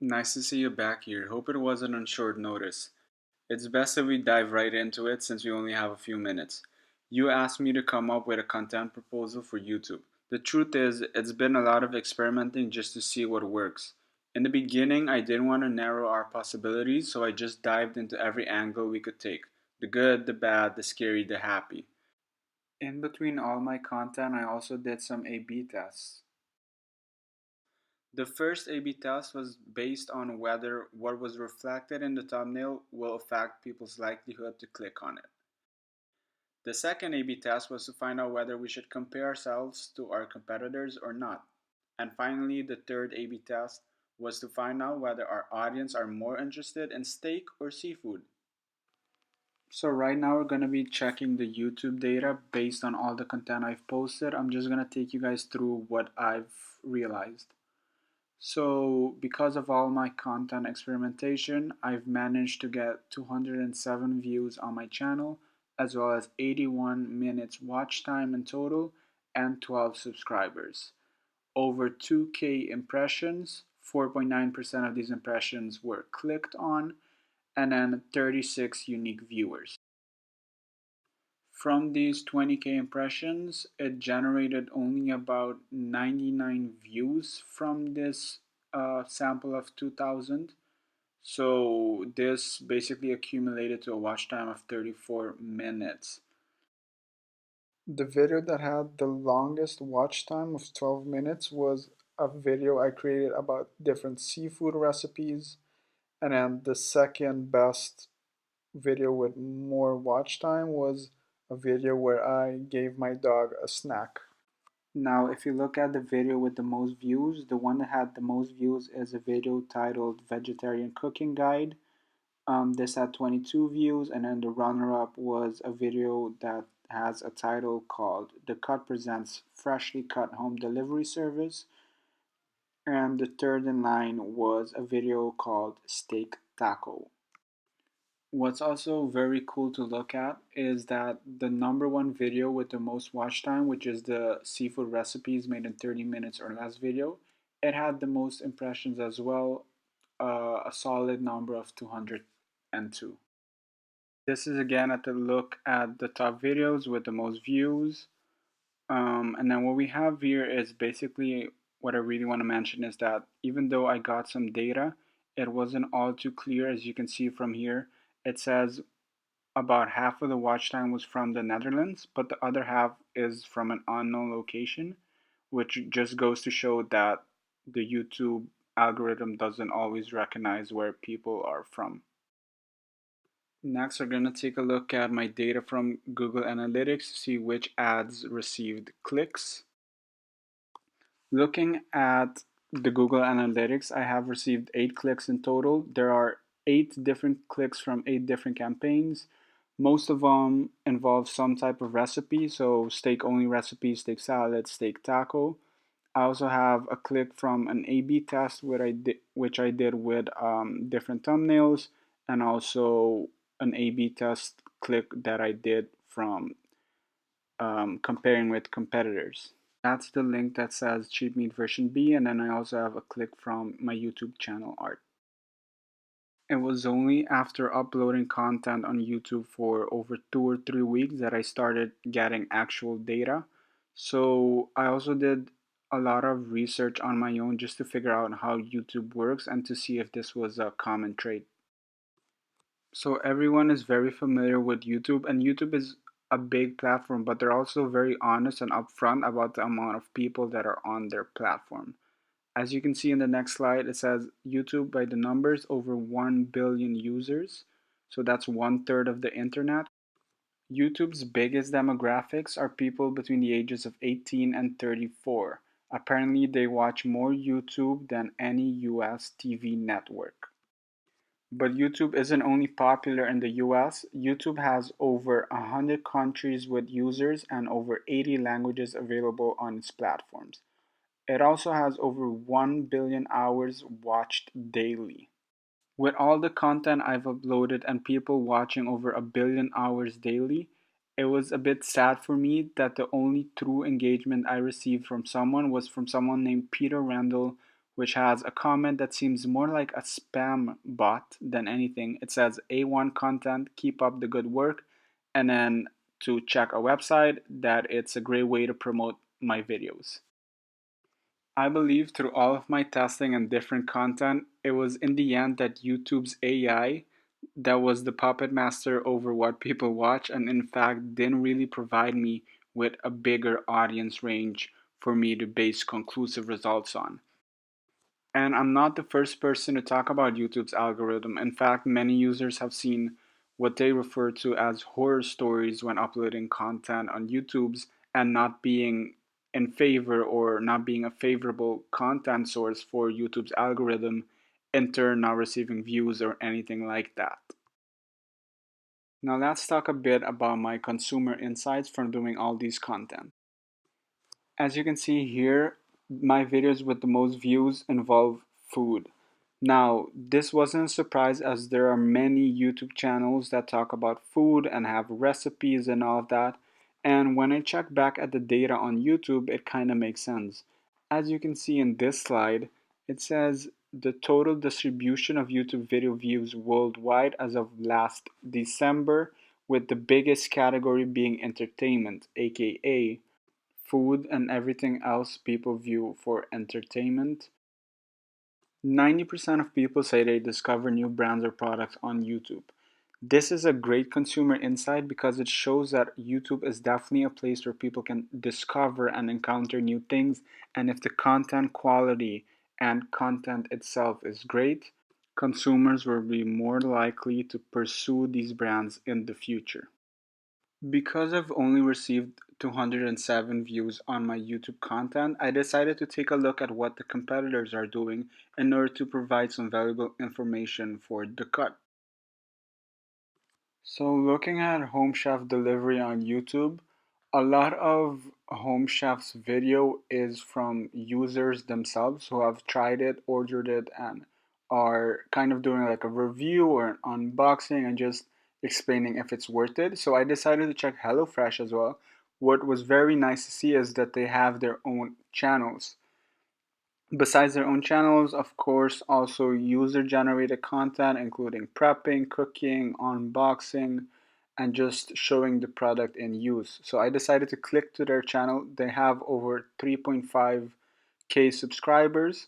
Nice to see you back here. Hope it wasn't on short notice. It's best if we dive right into it since we only have a few minutes. You asked me to come up with a content proposal for YouTube. The truth is, it's been a lot of experimenting just to see what works. In the beginning, I didn't want to narrow our possibilities, so I just dived into every angle we could take: the good, the bad, the scary, the happy. In between all my content, I also did some A B tests. The first A/B test was based on whether what was reflected in the thumbnail will affect people's likelihood to click on it. The second A/B test was to find out whether we should compare ourselves to our competitors or not. And finally, the third A/B test was to find out whether our audience are more interested in steak or seafood. So right now we're going to be checking the YouTube data based on all the content I've posted. I'm just going to take you guys through what I've realized. So, because of all my content experimentation, I've managed to get 207 views on my channel, as well as 81 minutes watch time in total, and 12 subscribers. Over 2K impressions, 4.9% of these impressions were clicked on, and then 36 unique viewers. From these 20K impressions, it generated only about 99 views from this sample of 2000. So this basically accumulated to a watch time of 34 minutes. The video that had the longest watch time of 12 minutes was a video I created about different seafood recipes. And then the second best video with more watch time was a video where I gave my dog a snack. Now, if you look at the video with the most views, the one that had the most views is a video titled Vegetarian Cooking Guide. This had 22 views, and then the runner-up was a video that has a title called The Cut Presents Freshly Cut Home Delivery Service. And the third in line was a video called Steak Taco. What's also very cool to look at is that the number one video with the most watch time, which is the seafood recipes made in 30 minutes or less video, it had the most impressions as well, a solid number of 202. This is again at the look at the top videos with the most views. And then what we have here is basically what I really want to mention is that even though I got some data, it wasn't all too clear. As you can see from here, it says about half of the watch time was from the Netherlands, but the other half is from an unknown location, which just goes to show that the YouTube algorithm doesn't always recognize where people are from. Next, we're going to take a look at my data from Google Analytics to see which ads received clicks. Looking at the Google Analytics, I have received 8 clicks in total. There are 8 different clicks from 8 different campaigns. Most of them involve some type of recipe, so steak only recipe, steak salad, steak taco. I also have a click from an A/B test which I did with different thumbnails, and also an A/B test click that I did from comparing with competitors. That's the link that says cheap meat version B, and then I also have a click from my YouTube channel art. It was only after uploading content on YouTube for over 2 or 3 weeks that I started getting actual data. So I also did a lot of research on my own just to figure out how YouTube works and to see if this was a common trait. So everyone is very familiar with YouTube, and YouTube is a big platform, but they're also very honest and upfront about the amount of people that are on their platform. As you can see in the next slide, it says YouTube by the numbers over 1 billion users. So that's 1/3 of the internet. YouTube's biggest demographics are people between the ages of 18 and 34. Apparently, they watch more YouTube than any US TV network. But YouTube isn't only popular in the US, YouTube has over 100 countries with users and over 80 languages available on its platforms. It also has over 1 billion hours watched daily. With all the content I've uploaded and people watching over 1 billion hours daily, it was a bit sad for me that the only true engagement I received from someone was from someone named Peter Randall which has a comment that seems more like a spam bot than anything. It says A1 content, keep up the good work, and then to check our website that it's a great way to promote my videos. I believe through all of my testing and different content, it was in the end that YouTube's AI that was the puppet master over what people watch, and in fact didn't really provide me with a bigger audience range for me to base conclusive results on. And I'm not the first person to talk about YouTube's algorithm. In fact, many users have seen what they refer to as horror stories when uploading content on YouTube's and not being in favor or not being a favorable content source for YouTube's algorithm, in turn not receiving views or anything like that. Now let's talk a bit about my consumer insights from doing all these content. As you can see here, my videos with the most views involve food. Now, this wasn't a surprise as there are many YouTube channels that talk about food and have recipes and all of that. And when I check back at the data on YouTube, it kind of makes sense. As you can see in this slide, it says the total distribution of YouTube video views worldwide as of last December, with the biggest category being entertainment, aka food and everything else people view for entertainment. 90% of people say they discover new brands or products on YouTube. This is a great consumer insight because it shows that YouTube is definitely a place where people can discover and encounter new things. And if the content quality and content itself is great, consumers will be more likely to pursue these brands in the future. Because I've only received 207 views on my YouTube content, I decided to take a look at what the competitors are doing in order to provide some valuable information for the cut. So, looking at Home Chef delivery on YouTube, a lot of Home Chef's video is from users themselves who have tried it, ordered it, and are kind of doing like a review or an unboxing and just explaining if it's worth it. So, I decided to check HelloFresh as well. What was very nice to see is that they have their own channels. Besides their own channels, of course, also user generated content, including prepping, cooking, unboxing, and just showing the product in use. So I decided to click to their channel. They have over 3.5K subscribers.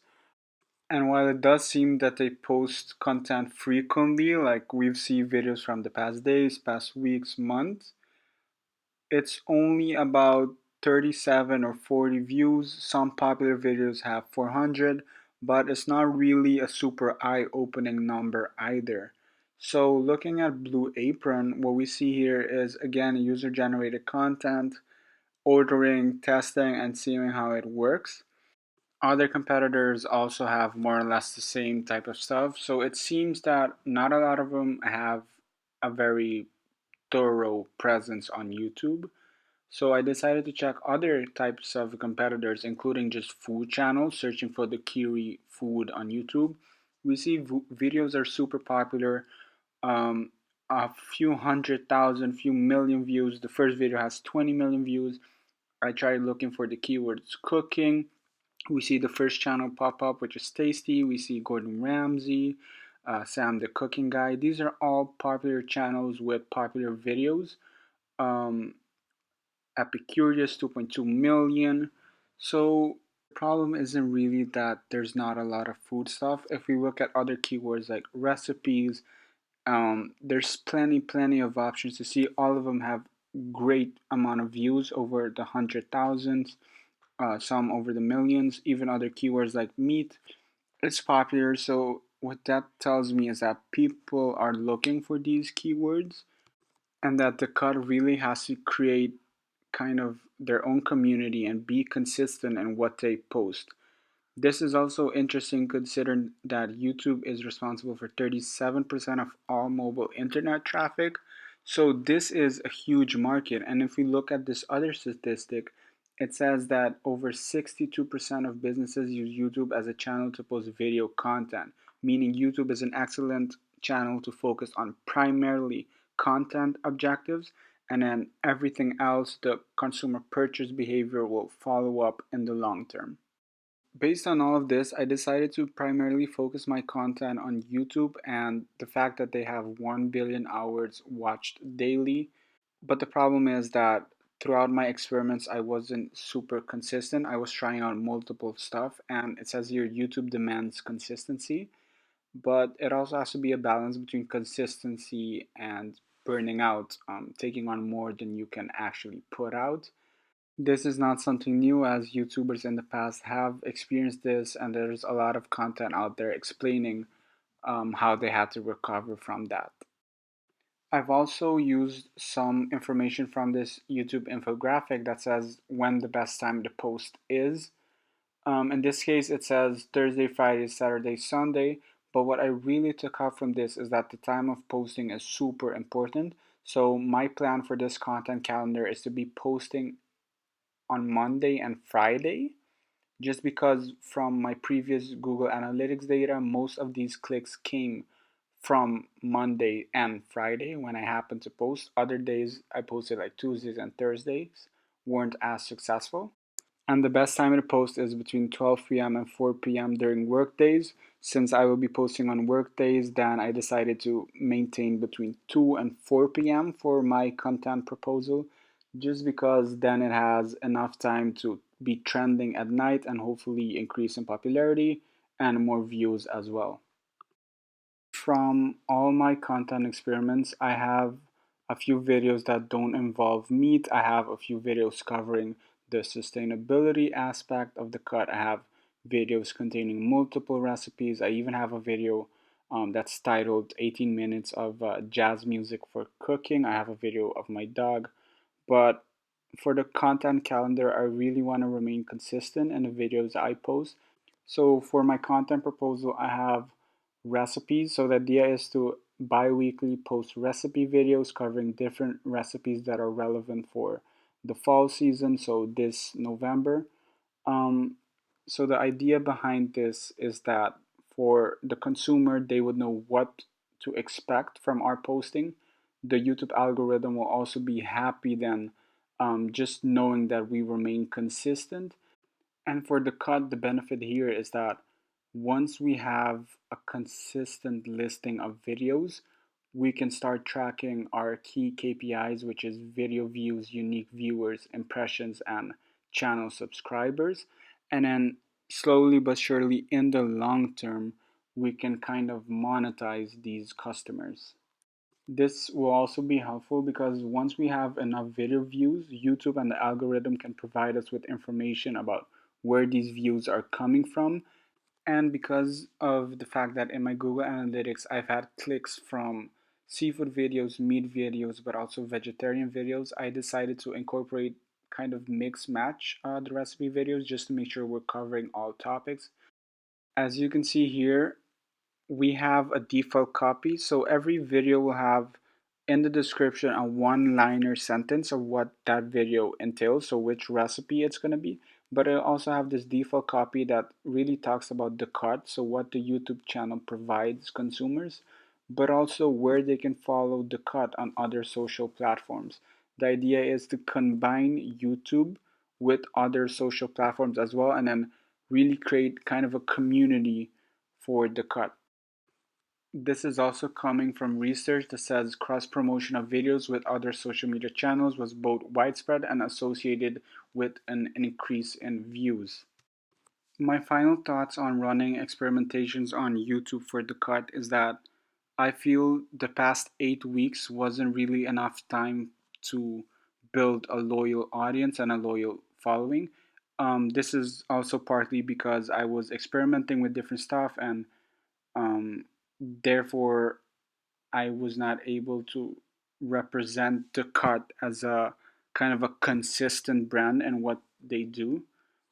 And while it does seem that they post content frequently, like we've seen videos from the past days, past weeks, months, it's only about 37 or 40 views. Some popular videos have 400, but it's not really a super eye-opening number either. So looking at Blue Apron, what we see here is again user-generated content, ordering, testing, and seeing how it works. Other competitors also have more or less the same type of stuff. So it seems that not a lot of them have a very thorough presence on YouTube. So I decided to check other types of competitors, including just food channels, searching for the Kiri food on YouTube. We see videos are super popular, a few 100,000, few million views. The first video has 20 million views. I tried looking for the keywords cooking. We see the first channel pop up, which is Tasty. We see Gordon Ramsay, Sam the Cooking Guy. These are all popular channels with popular videos. Um, Epicurious 2.2 million. So the problem isn't really that there's not a lot of food stuff. If we look at other keywords like recipes, there's plenty of options to see. All of them have great amount of views over the 100,000s, some over the millions. Even other keywords like meat, it's popular. So what that tells me is that people are looking for these keywords, and that the cut really has to create kind of their own community and be consistent in what they post. This is also interesting considering that YouTube is responsible for 37% of all mobile internet traffic. So this is a huge market. And if we look at this other statistic, it says that over 62% of businesses use YouTube as a channel to post video content, meaning YouTube is an excellent channel to focus on primarily content objectives, and then everything else, the consumer purchase behavior will follow up in the long term. Based on all of this, I decided to primarily focus my content on YouTube and the fact that they have 1 billion hours watched daily. But the problem is that throughout my experiments, I wasn't super consistent. I was trying out multiple stuff, and it says here YouTube demands consistency, but it also has to be a balance between consistency and burning out, taking on more than you can actually put out. This is not something new, as YouTubers in the past have experienced this, and there's a lot of content out there explaining how they had to recover from that. I've also used some information from this YouTube infographic that says when the best time to post is. In this case, it says Thursday, Friday, Saturday, Sunday. But what I really took out from this is that the time of posting is super important. So, my plan for this content calendar is to be posting on Monday and Friday, just because from my previous Google Analytics data, most of these clicks came from Monday and Friday when I happened to post. Other days I posted like Tuesdays and Thursdays weren't as successful. And the best time to post is between 12 p.m. and 4 p.m. during work days. Since I will be posting on work days, then I decided to maintain between 2 and 4 p.m. for my content proposal, just because then it has enough time to be trending at night and hopefully increase in popularity and more views as well. From all my content experiments, I have a few videos that don't involve meat. I have a few videos covering the sustainability aspect of the cut. I have videos containing multiple recipes. I even have a video that's titled 18 minutes of jazz music for cooking. I have a video of my dog. But for the content calendar, I really want to remain consistent in the videos I post. So for my content proposal, I have recipes. So the idea is to bi-weekly post recipe videos covering different recipes that are relevant for the fall season, so this November. Um, so the idea behind this is that for the consumer, they would know what to expect from our posting. The YouTube algorithm will also be happy then, just knowing that we remain consistent. And for the cut, the benefit here is that once we have a consistent listing of videos, we can start tracking our key KPIs, which is video views, unique viewers, impressions, and channel subscribers. And then slowly but surely in the long term, we can kind of monetize these customers. This will also be helpful because once we have enough video views, YouTube and the algorithm can provide us with information about where these views are coming from. And because of the fact that in my Google Analytics, I've had clicks from seafood videos, meat videos, but also vegetarian videos, I decided to incorporate kind of mix match the recipe videos just to make sure we're covering all topics. As you can see here, we have a default copy. So every video will have in the description a one-liner sentence of what that video entails, so which recipe it's going to be. But I also have this default copy that really talks about the cut, so what the YouTube channel provides consumers, but also where they can follow the cut on other social platforms. The idea is to combine YouTube with other social platforms as well, and then really create kind of a community for the cut. This is also coming from research that says cross promotion of videos with other social media channels was both widespread and associated with an increase in views. My final thoughts on running experimentations on YouTube for the cut is that I feel the past 8 weeks wasn't really enough time to build a loyal audience and a loyal following. This is also partly because I was experimenting with different stuff and therefore I was not able to represent the cut as a kind of a consistent brand in what they do.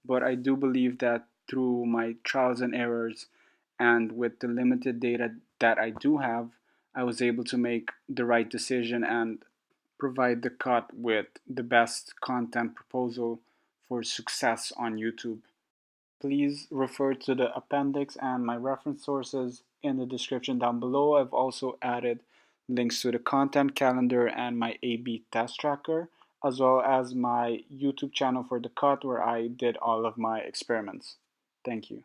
But I do believe that through my trials and errors and with the limited data that I do have, I was able to make the right decision and provide the cut with the best content proposal for success on YouTube. Please refer to the appendix and my reference sources in the description down below. I've also added links to the content calendar and my A/B test tracker, as well as my YouTube channel for the cut where I did all of my experiments. Thank you.